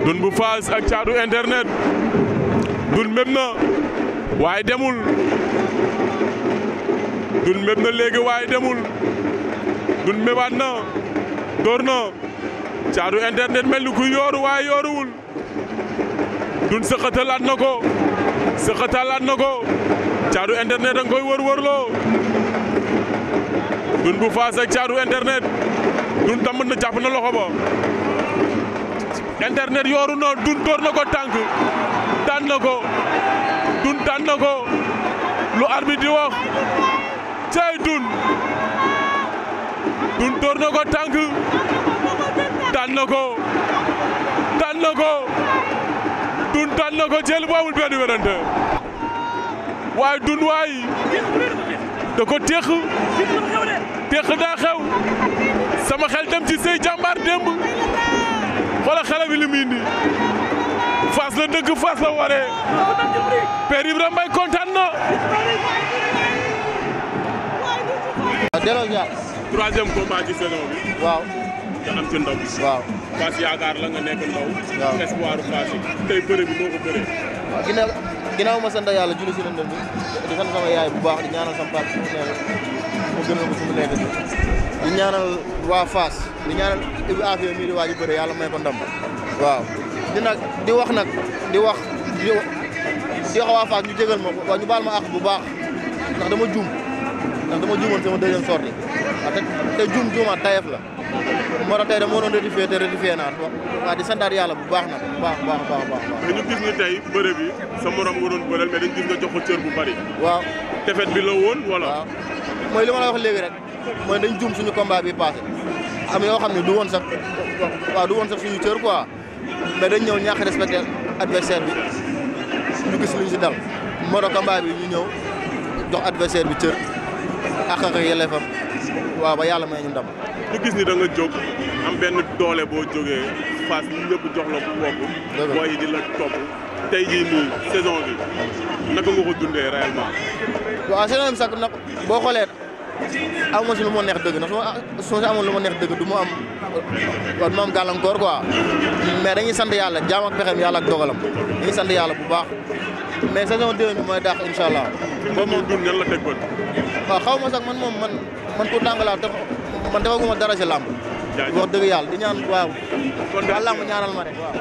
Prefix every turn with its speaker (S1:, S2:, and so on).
S1: Dun bu Fass ak Caatu Internet. Dun méb na waaye demul. Dun méb na léegi waaye demul. Dun mébaat na door na Caatu Internet mel ni ku yooru waaye yooruwul. Dun sëqatalaat na ko sëqatalaat na ko Caatu Internet a nga koy wër-wërloo. Dun bu Fass ak Caatu Internet. Dun tamit na jàpp na loxo ba. Internet yooru na Dun door na ko tànk daan na ko Dun daan na ko lu arbitre di wax cey Dun door na ko tànk daan na ko daan na ko Dun daan na ko jël bu amul benn werante waaye Dun waay da ko teq daa xew sama xel dem ci sey jàmbaar démb xoolal xale bi li mu indi Fass la dëgg Fass la waree Père Ibrahima Mbaye kontaan na.
S2: delloo ziar.
S1: troisième combat ci saison bi.
S2: waaw.
S1: nga am ci ndaw.
S2: waaw.
S1: Fass yaakaar la nga nekk ndaw.
S2: waaw
S1: espoir Fass yi tey bëre bi moo ko bëree.
S2: waaw ginnaaw ma sant yàlla julli si lëndëm bi di sant sama yaay bu baax di ñaanal sama papa mu gënal ko fu mu nekk di ñaanal waa Fass di ñaanal Ibu Afia mii di waaj a bëre yàlla may ko ndam waaw di wax waa Fass ñu jégal ma waaw ñu baal ma àq bu baax ndax dama juumoon sama deuxième sortie waaw te juumaat tayef la moo tax tey dama waroon rectifier naa waaw di santaat yàlla bu baax nag baax.
S1: mais ñu gis ni tey bëre bi sa morom nga doon bëreel mais dañ gis nga jox ko cër bu bari. waaw defet bi la woon wala.
S2: waaw mooy li ma la wax léegi rek mooy dañ juum suñu combat bi passé am yoo xam ne du woon sax suñu cër quoi mais dañ ñëw ñàkk respecté adversaire bi ñu gis luñ si dal moo tax combat bi ñu ñëw jox adversaire bi cër ak yelleefam waaw ba yàlla may ñu ndam.
S1: ñu gis ni da nga jóg am benn doole boo jógee Fass ñëpp jox la bopp. booy yi di la topp tey jii nii saison bi naka nga ko dundee réellement.
S2: waaw saison bi sax nag boo xoolee aw ma si lu ma neex dëgg ndax su ma amoon lu ma neex dëgg du ma am gàllankoor quoi mais dañuy sant yàlla jaam ak pexem yàlla ak dogalam dañuy sant yàlla bu baax mais saison 2 bi mooy daax incha allah.
S1: boobu moom dund ñan la teg bët.
S2: waaw xaw ma sax man pour tàngalaat te man defaguma dara si làmb. wax dëgg yàlla di ñaan waaw. kon daal làmb ñaanal ma rek waaw.